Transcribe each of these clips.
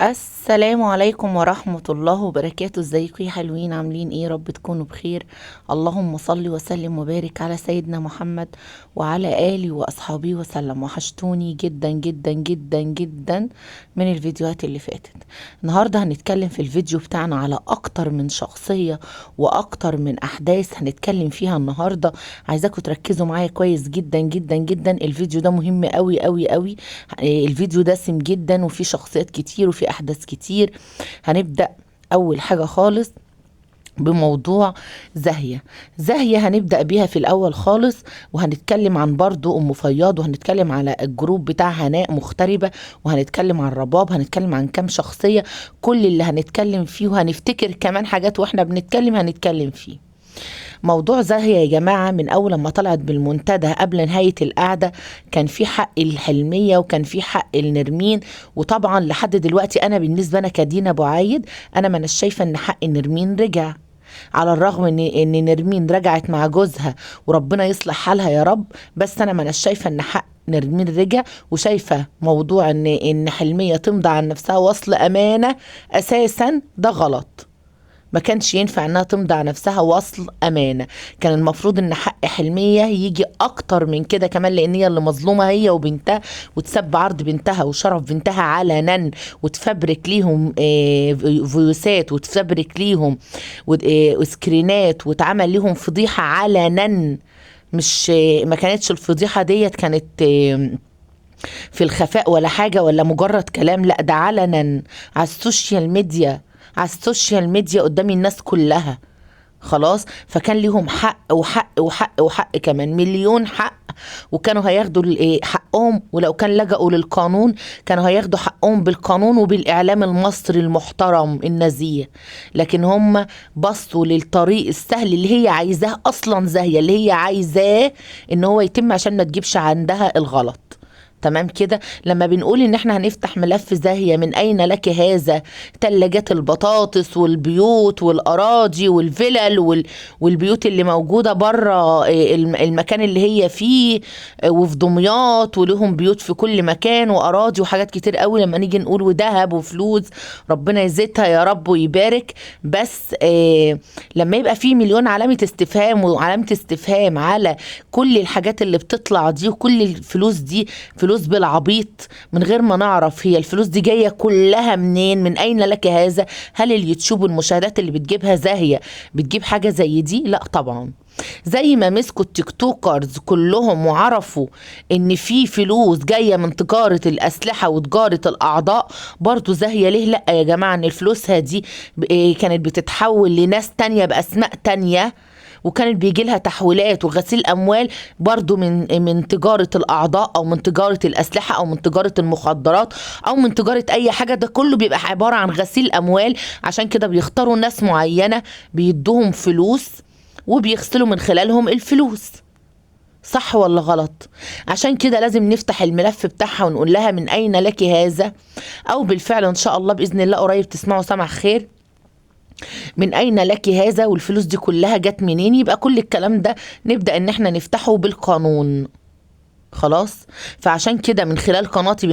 السلام عليكم ورحمة الله وبركاته. ازيكم يا حلوين؟ عاملين ايه؟ رب تكونوا بخير. اللهم صل وسلم وبارك على سيدنا محمد وعلى آله وأصحابه وسلم. وحشتوني جدا جدا جدا جدا من الفيديوهات اللي فاتت. النهاردة هنتكلم في الفيديو بتاعنا على أكتر من شخصية وأكتر من أحداث هنتكلم فيها النهاردة. عايزاكم تركزوا معايا كويس جدا جدا جدا. الفيديو ده مهم قوي قوي قوي. الفيديو دسم جدا وفي شخصيات كتير وفي احداث كتير. هنبدأ اول حاجة خالص بموضوع زاهية هنبدأ بيها في الأول خالص، وهنتكلم عن برضو أم فياض، وهنتكلم على الجروب بتاع هناء مغتربة، وهنتكلم عن رباب، هنتكلم عن كام شخصية. كل اللي هنتكلم فيه وهنفتكر كمان حاجات واحنا بنتكلم هنتكلم فيه. موضوع زاهية يا جماعة من أول ما طلعت بالمنتدى قبل نهاية القعدة كان في حق الحلمية وكان في حق النرمين. وطبعا لحد دلوقتي أنا بالنسبة أنا كدينا أبو عايد أنا ما أنا شايفة إن حق النرمين رجع، على الرغم ان نرمين رجعت مع جوزها وربنا يصلح حالها يا رب. بس انا ما انا شايفه ان حق نرمين رجع، وشايفه موضوع ان حلميه تمضي عن نفسها وصل امانه اساسا ده غلط. ما كانش ينفع انها تمضي على نفسها وصل امانه. كان المفروض ان حق حلميه يجي اكتر من كده كمان، لان هي اللي مظلومه هي وبنتها، وتسب عرض بنتها وشرف بنتها علنا، وتفبرك ليهم فيوسات، وتفبرك ليهم سكرينات، واتعمل ليهم فضيحه علنا. مش ما كانتش الفضيحه ديت كانت في الخفاء ولا حاجة ولا مجرد كلام، لا ده علنا على السوشيال ميديا، على السوشيال ميديا قدام الناس كلها. خلاص، فكان ليهم حق وحق وحق وحق كمان مليون حق، وكانوا هياخدوا حقهم. ولو كان لجأوا للقانون كانوا هياخدوا حقهم بالقانون وبالإعلام المصري المحترم النزيه. لكن هم بصوا للطريق السهل اللي هي عايزاه أصلا زاهية، اللي هي عايزاه إن هو يتم عشان ما تجيبش عندها الغلط. تمام كده. لما بنقول ان احنا هنفتح ملف زاهية من اين لك هذا، تلاجات البطاطس والبيوت والاراضي والفلل والبيوت اللي موجودة بره المكان اللي هي فيه، وفي دمياط، ولهم بيوت في كل مكان واراضي وحاجات كتير قوي. لما نيجي نقول وذهب وفلوس، ربنا يزيدها يا رب ويبارك. بس لما يبقى فيه مليون علامة استفهام وعلامة استفهام على كل الحاجات اللي بتطلع دي، وكل الفلوس دي فلوس بالعبيط من غير ما نعرف هي الفلوس دي جاية كلها منين، من أين لك هذا. هل اليوتيوب والمشاهدات اللي بتجيبها زاهية بتجيب حاجة زي دي؟ لا طبعا. زي ما مسكوا التيك توكرز كلهم وعرفوا ان في فلوس جاية من تجارة الأسلحة وتجارة الأعضاء، برضو زاهية ليه لا يا جماعة؟ ان الفلوسها دي كانت بتتحول لناس تانية بأسماء تانية، وكانت بيجي لها تحويلات وغسيل اموال برضو من تجاره الاعضاء، او من تجاره الاسلحه، او من تجاره المخدرات، او من تجاره اي حاجه. ده كله بيبقى عباره عن غسيل اموال. عشان كده بيختاروا ناس معينه بيدوهم فلوس وبيغسلوا من خلالهم الفلوس. صح ولا غلط؟ عشان كده لازم نفتح الملف بتاعها ونقول لها من اين لك هذا، او بالفعل ان شاء الله باذن الله قريب تسمعوا سمع خير. من اين لك هذا؟ والفلوس دي كلها جت منين؟ يبقى كل الكلام ده نبدأ ان احنا نفتحه بالقانون. خلاص. فعشان كده من خلال قناتي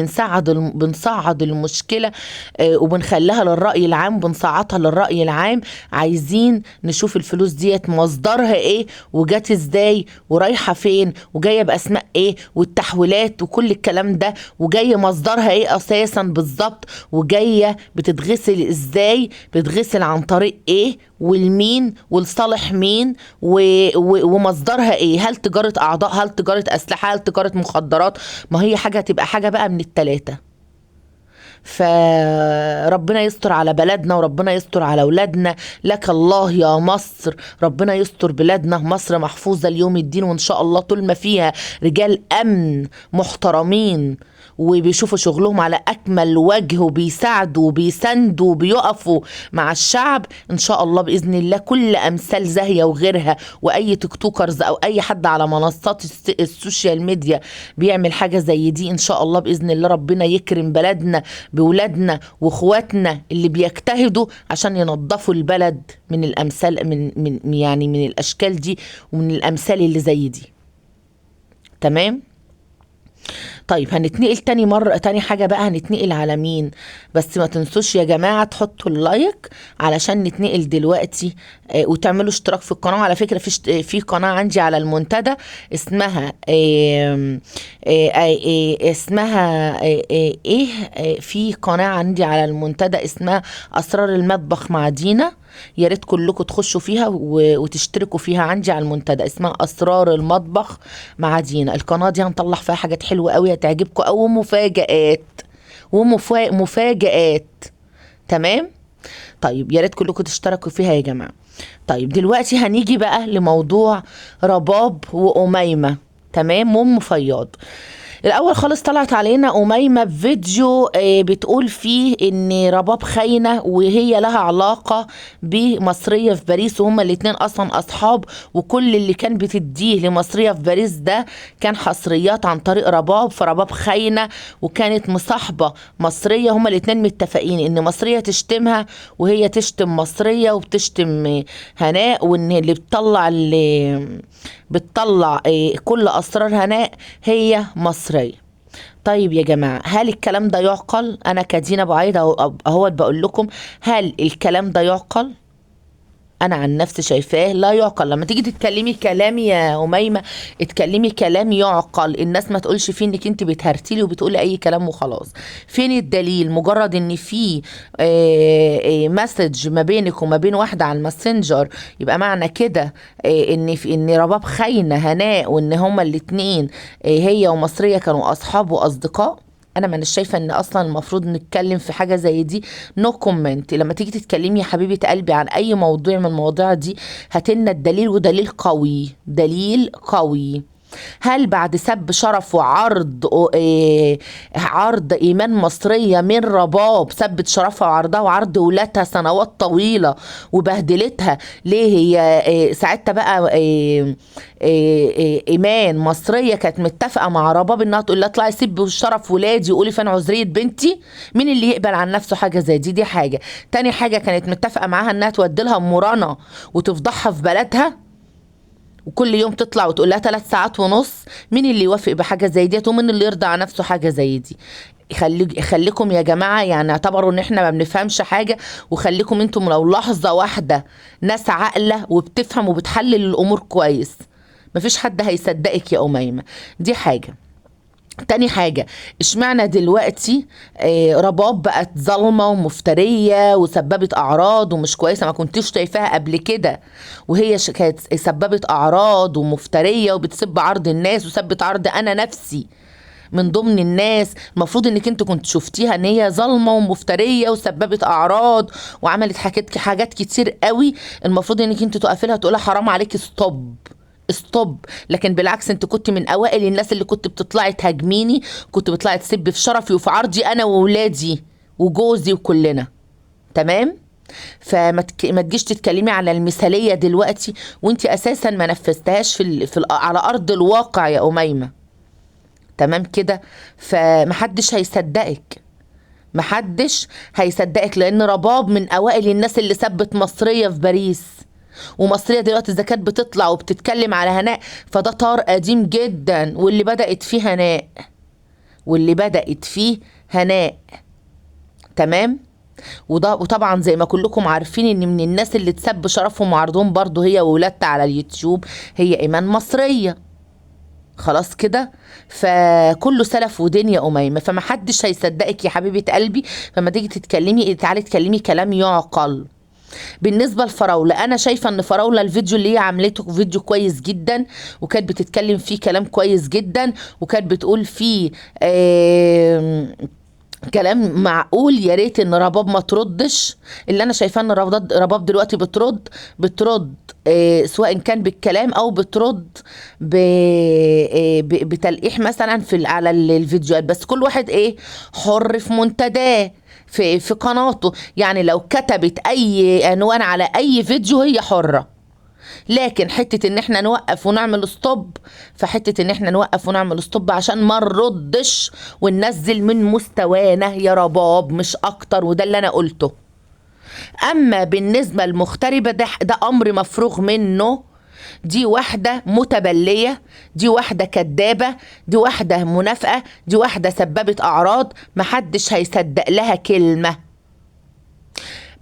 بنصعد المشكلة، وبنخليها للرأي العام، بنصعدها للرأي العام. عايزين نشوف الفلوس ديت مصدرها ايه، وجات ازاي، ورايحة فين، وجاية بأسماء ايه، والتحويلات وكل الكلام ده، وجاية مصدرها ايه اساسا بالظبط، وجاية بتتغسل ازاي، بتتغسل عن طريق ايه، والمين، ولصالح مين، ومصدرها ايه. هل تجارة اعضاء، هل تجارة اسلحة، هل تجارة مخدرات؟ ما هي حاجة تبقى حاجة بقى من التلاتة. فربنا يستر على بلدنا وربنا يستر على اولادنا. لك الله يا مصر، ربنا يستر بلادنا. مصر محفوظة ليوم الدين، وان شاء الله طول ما فيها رجال امن محترمين وبيشوفوا شغلهم على اكمل وجه، وبيساعدوا وبيساندوا وبيقفوا مع الشعب، ان شاء الله باذن الله كل امثال زاهيه وغيرها واي تيك توكرز او اي حد على منصات السوشيال ميديا بيعمل حاجه زي دي، ان شاء الله باذن الله ربنا يكرم بلدنا بولادنا واخواتنا اللي بيجتهدوا عشان ينظفوا البلد من الامثال، من الاشكال دي ومن الامثال اللي زي دي. تمام. طيب هنتنقل تاني مرة، تاني حاجة بقى هنتنقل على مين؟ بس ما تنسوش يا جماعة تحطوا اللايك علشان نتنقل دلوقتي، وتعملوا اشتراك في القناة. على فكرة في قناة عندي على المنتدى اسمها اسمها ايه، في قناة عندي على المنتدى اسمها أسرار المطبخ مع دينا. يا ريت كلكم تخشوا فيها وتشتركوا فيها. عندي على المنتدى اسمها أسرار المطبخ مع دينا. القناة دي هنطلع فيها حاجات حلوة قوي هتعجبكم، أو مفاجآت ومفاجآت. تمام. طيب يا ريت كلكم تشتركوا فيها يا جماعة. طيب دلوقتي هنيجي بقى لموضوع رباب وأميمة، تمام، وأم فياض. الأول خالص طلعت علينا أميمة بفيديو بتقول فيه إن رباب خاينة وهي لها علاقة بمصرية في باريس، وهما الاتنين أصلا أصحاب، وكل اللي كان بتديه لمصرية في باريس ده كان حصريات عن طريق رباب. فرباب خاينة وكانت مصاحبة مصرية، هما الاتنين متفقين إن مصرية تشتمها وهي تشتم مصرية وبتشتم هناء، وإن اللي بتطلع كل أسرار هناء هي مصرية. طيب يا جماعة، هل الكلام ده يعقل؟ أنا كدينا بعيد أهو بقول لكم، هل الكلام ده يعقل؟ انا عن نفسي شايفاه لا يعقل. لما تيجي تتكلمي كلام يا أميمة اتكلمي كلام يعقل، الناس ما تقولش فيه انك انت بتهرتلي وبتقولي اي كلام وخلاص. فين الدليل؟ مجرد ان في مسج ما بينك وما بين واحدة على الماسنجر يبقى معنى كده ان رباب خاينة هناء، وان هما الاتنين هي ومصرية كانوا اصحاب واصدقاء؟ انا مش شايفه ان اصلا المفروض نتكلم في حاجه زي دي. نو كومنت. لما تيجي تتكلمي يا حبيبه قلبي عن اي موضوع من المواضيع دي هاتلنا الدليل، ودليل قوي، دليل قوي. هل بعد سب شرف وعرض عرض إيمان مصرية من رباب، سبت شرفها وعرضها وعرض ولادها سنوات طويلة وبهدلتها ليه؟ هي ساعتها بقى إيمان مصرية كانت متفقة مع رباب إنها تقول لها اطلعي سبي شرف ولادي وقولي فين عذرية بنتي؟ مين اللي يقبل عن نفسه حاجة زي دي؟ دي حاجة. تاني حاجة، كانت متفقة معاها إنها تودي لها مرانة وتفضحها في بلدها، وكل يوم تطلع وتقول لها 3 ساعات ونص. مين اللي يوافق بحاجه زي دي؟ ومين اللي يرضى على نفسه حاجه زي دي؟ خليكم يا جماعه يعني اعتبروا ان احنا ما بنفهمش حاجه، وخليكم انتم لو لحظه واحده ناس عاقله وبتفهم وبتحلل الامور كويس. مفيش حد هيصدقك يا أميمة. دي حاجه. تاني حاجة، اشمعنى دلوقتي رباب بقت ظالمة ومفترية وسببت أعراض ومش كويسة؟ ما كنتش شايفاها قبل كده وهي كانت سببت أعراض ومفترية وبتسب عرض الناس وسبت عرض أنا نفسي من ضمن الناس. المفروض انك انت كنت شفتيها ان هي ظالمه ومفتريه وسببت اعراض وعملت حاجات كتير قوي. المفروض انك انت تقفي لها تقولها حرام عليكي، ستوب ستوب. لكن بالعكس، انت كنت من اوائل الناس اللي كنت بتطلعي تهاجميني، كنت بتطلعي تسب في شرفي وفي عرضي انا وولادي وجوزي وكلنا. تمام. ما تجيش تتكلمي على المثاليه دلوقتي وانت اساسا ما نفذتهاش على ارض الواقع يا أميمة. تمام كده. فمحدش هيصدقك، محدش هيصدقك، لان رباب من اوائل الناس اللي سبت مصريه في باريس. ومصرية دلوقتي إذا كانت بتطلع وبتتكلم على هناء فده طار قديم جدا، واللي بدأت فيه هناء، واللي بدأت فيه هناء. تمام. وطبعا زي ما كلكم عارفين ان من الناس اللي تسب شرفهم وعرضهم برضو هي وولادها على اليوتيوب هي إيمان مصرية. خلاص كده. فكله سلف ودين يا أميمة، فمحدش هيصدقك يا حبيبة قلبي. فما تيجي تتكلمي تعالي تكلمي كلام يعقل. بالنسبة لفراولة، أنا شايفة إن فراولة الفيديو اللي هي عملته فيديو كويس جدا، وكانت بتتكلم فيه كلام كويس جدا، وكانت بتقول فيه كلام معقول. يا ريت ان رباب ما تردش. اللي انا شايفاه ان رباب دلوقتي بترد سواء كان بالكلام او بترد بتلقيح مثلا على الفيديوهات. بس كل واحد حر في منتداه في قناته. يعني لو كتبت اي عنوان على اي فيديو هي حرة، لكن حتة ان احنا نوقف ونعمل ستوب، فحتة ان احنا نوقف ونعمل ستوب عشان ما نردش وننزل من مستوانا يا رباب، مش اكتر. وده اللي انا قلته. اما بالنسبة للمغتربة ده امر مفروغ منه. دي واحدة متبلية، دي واحدة كدابة، دي واحدة منافقة، دي واحدة سببت أعراض محدش هيصدق لها كلمة.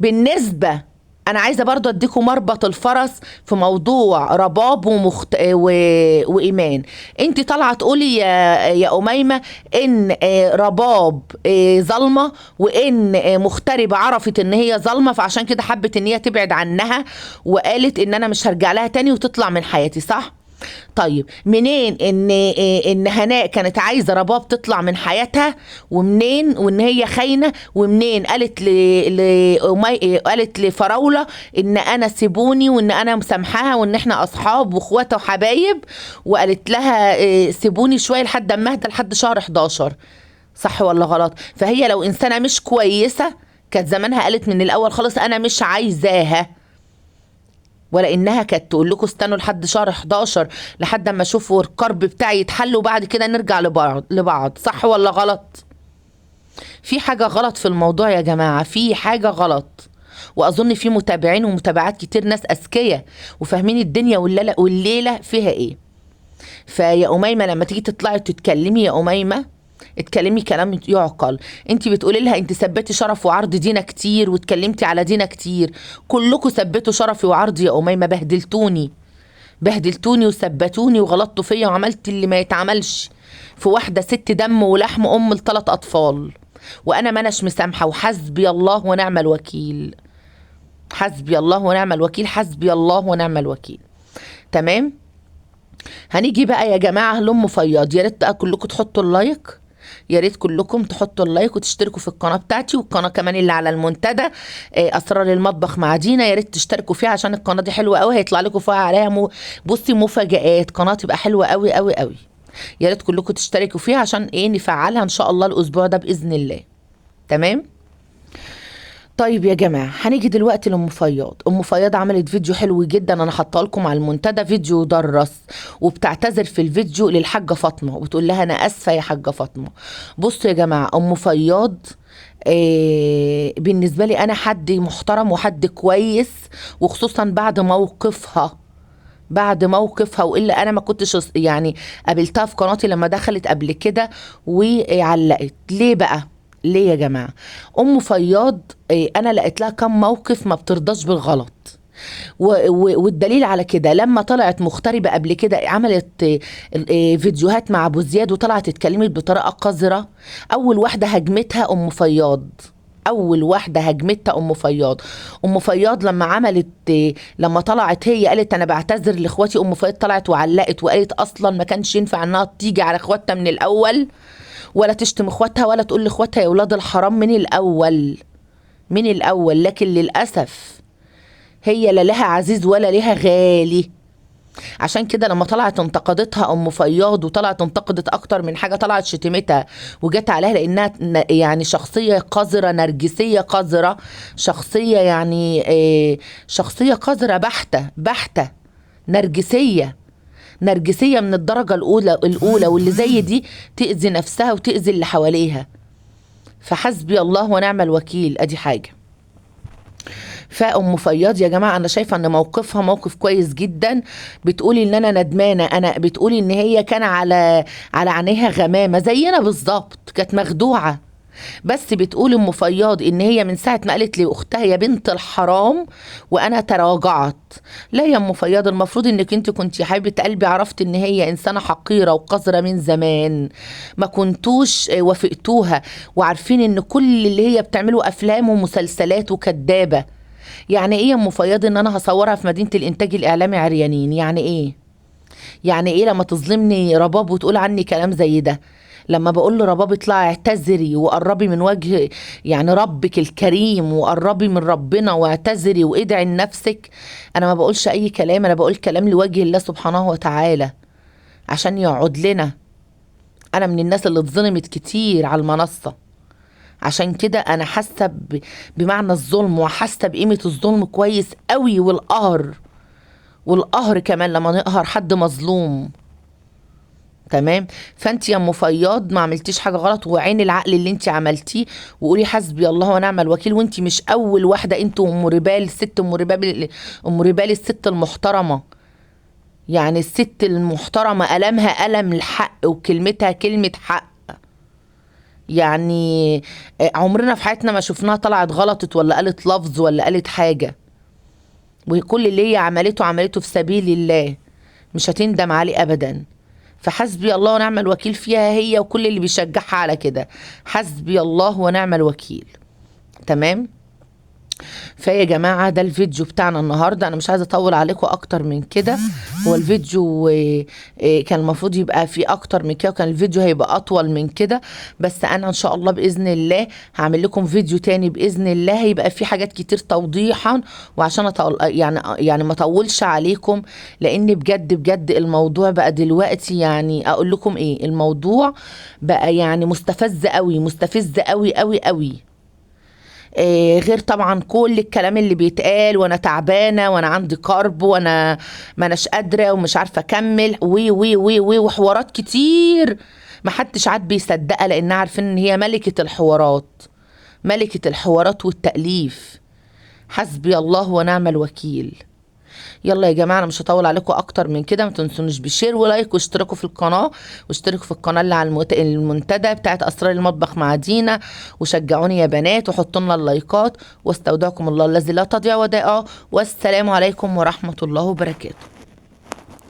بالنسبة أنا عايزة برضو أديكم مربط الفرس في موضوع رباب وإيمان. أنت طالعة تقولي يا أميمة إن رباب ظلمة، وإن مغتربة عرفت إن هي ظلمة، فعشان كده حبت إن هي تبعد عنها، وقالت إن أنا مش هرجع لها تاني وتطلع من حياتي، صح؟ طيب منين ان هناء كانت عايزه رباب تطلع من حياتها، ومنين وان هي خاينه، ومنين قالت لفراوله ان انا سيبوني وان انا مسامحاها وان احنا اصحاب واخوات وحبايب، وقالت لها سيبوني شويه لحد اما اهدى لحد شهر 11. صح ولا غلط؟ فهي لو انسانه مش كويسه كانت زمانها قالت من الاول خالص انا مش عايزاها، ولا انها كانت تقول لكم استنوا لحد شهر 11 لحد اما اشوفوا الكرب بتاعي يتحل وبعد كده نرجع لبعض. صح ولا غلط؟ في حاجة غلط في الموضوع يا جماعة، في حاجة غلط. واظن في متابعين ومتابعات كتير ناس اذكياء وفاهمين الدنيا والليلة فيها ايه. فيا أميمة لما تيجي تطلعي تتكلمي يا أميمة اتكلمي كلام يعقل. انت بتقولي لها انت ثبتي شرف وعرض دينا كتير واتكلمتي على دينا كتير، كلكم ثبتوا شرفي وعرضي يا أميمة، بهدلتوني وثبتوني وغلطتوا فيا وعملت اللي ما يتعملش في واحدة ست دم ولحم ام ل3 اطفال، وانا ما اناش مسامحة، وحسبي الله ونعم الوكيل، حسبي الله ونعم الوكيل، حسبي الله ونعم الوكيل. تمام. هنيجي بقى يا جماعة لأم فياض. يا ريت بقى كلكم تحطوا اللايك، يا ريت كلكم تحطوا اللايك وتشتركوا في القناة بتاعتي والقناة كمان اللي على المنتدى أسرار المطبخ مع دينا. يا ريت تشتركوا فيها عشان القناة دي حلوة قوي، هيطلع لكم فيها عليها بصي مفاجآت، قناة تبقى حلوة قوي قوي قوي. يا ريت كلكم تشتركوا فيها عشان نفعلها ان شاء الله الاسبوع ده باذن الله. تمام. طيب يا جماعه هنيجي دلوقتي لام فياض. ام فياض عملت فيديو حلو جدا انا حاطه لكم على المنتدى، فيديو درس، وبتعتذر في الفيديو للحاجه فاطمه وبتقول لها انا اسفه يا حاجه فاطمه. بصوا يا جماعه ام فياض بالنسبه لي انا حد محترم وحد كويس، وخصوصا بعد موقفها والا انا ما كنتش قابلتها في قناتي لما دخلت قبل كده وعلقت. ليه بقى؟ ليه يا جماعه؟ ام فياض انا لقيت لها كم موقف ما بترضاش بالغلط، والدليل على كده لما طلعت مغتربة قبل كده عملت فيديوهات مع ابو زياد وطلعت اتكلمت بطريقة قذرة. اول واحدة هجمتها ام فياض، ام فياض لما عملت، لما طلعت هي قالت انا بعتذر لاخواتي، ام فياض طلعت وعلقت وقالت اصلا ما كانش ينفع انها تيجي على اخواتها من الاول، ولا تشتم اخواتها ولا تقول لاخواتها يا اولاد الحرام من الاول. لكن للاسف هي لا لها عزيز ولا لها غالي. عشان كده لما طلعت انتقدتها ام فياض وطلعت انتقدت اكتر من حاجه، طلعت شتمتها وجت عليها لانها يعني شخصيه قذره نرجسيه قذره، شخصيه قذره بحته نرجسيه من الدرجه الاولى، واللي زي دي تاذي نفسها وتاذي اللي حواليها. فحسبي الله ونعم الوكيل. ادي حاجه. فأم فياض يا جماعة أنا شايفة أن موقفها موقف كويس جدا. بتقولي أن أنا ندمانة، بتقولي أن هي كان على عينيها غمامة زينا بالظبط، كانت مخدوعة. بس بتقول أم فياض إن هي من ساعة ما قالت لأختها يا بنت الحرام وأنا تراجعت. لا يا أم فياض، المفروض إنك أنت كنت يا حبيبة قلبي عرفت إن هي إنسانة حقيرة وقذرة من زمان، ما كنتوش وافقتوها وعارفين إن كل اللي هي بتعمله أفلام ومسلسلات وكدابة. يعني ايه يا ام فياض ان انا هصورها في مدينة الانتاج الاعلامي عريانين؟ يعني ايه لما تظلمني رباب وتقول عني كلام زي ده؟ لما بقول لرباب اطلعي اعتذري وقربي من وجه ربك الكريم، وقربي من ربنا واعتذري وادعي لنفسك، انا ما بقولش اي كلام، انا بقول كلام لوجه الله سبحانه وتعالى عشان يقعد لنا. انا من الناس اللي اتظلمت كتير على المنصة، عشان كده انا حاسه بمعنى الظلم وحاسه بقيمه الظلم كويس قوي، والقهر كمان لما نقهر حد مظلوم. تمام. فانت يا ام فياض ما عملتيش حاجه غلط، وعين العقل اللي انت عملتيه وقولي حسبي الله ونعم الوكيل. وانت مش اول واحده، انت ام ربال الست المحترمه يعني الست المحترمة ألمها ألم الحق وكلمتها كلمة حق. يعني عمرنا في حياتنا ما شفناها طلعت غلطت ولا قالت لفظ ولا قالت حاجة، وكل اللي هي عملته في سبيل الله، مش هتندم عليه أبدا. فحسبي الله ونعم الوكيل فيها هي وكل اللي بيشجعها على كده. حسبي الله ونعم الوكيل. تمام. فيا جماعة ده الفيديو بتاعنا النهاردة، أنا مش عايزة أطول عليكم أكتر من كده. هو الفيديو كان المفروض يبقى فيه أكتر من كده، وكان الفيديو هيبقى أطول من كده، بس أنا إن شاء الله بإذن الله هعمل لكم فيديو تاني بإذن الله هيبقى فيه حاجات كتير توضيحا، وعشان يعني ما أطولش عليكم، لأن بجد بجد الموضوع بقى دلوقتي، يعني أقول لكم إيه، الموضوع بقى يعني مستفز قوي، مستفز قوي قوي قوي. غير طبعا كل الكلام اللي بيتقال، وانا تعبانه وانا عندي كرب وانا ما اناش قادره ومش عارفه اكمل وي وي وي وي وحوارات كتير ما حدش عاد بيصدقها، لان عارفين ان هي ملكه الحوارات، ملكه الحوارات والتأليف. حسبي الله ونعم الوكيل. يلا يا جماعه انا مش هطول عليكم اكتر من كده، ما تنسونوش بشير ولايك واشتركوا في القناه، واشتركوا في القناه اللي على المنتدى بتاعت اسرار المطبخ مع دينا، وشجعوني يا بنات وحطوا لنا اللايكات، واستودعكم الله الذي لا تضيع ودائعه، والسلام عليكم ورحمه الله وبركاته.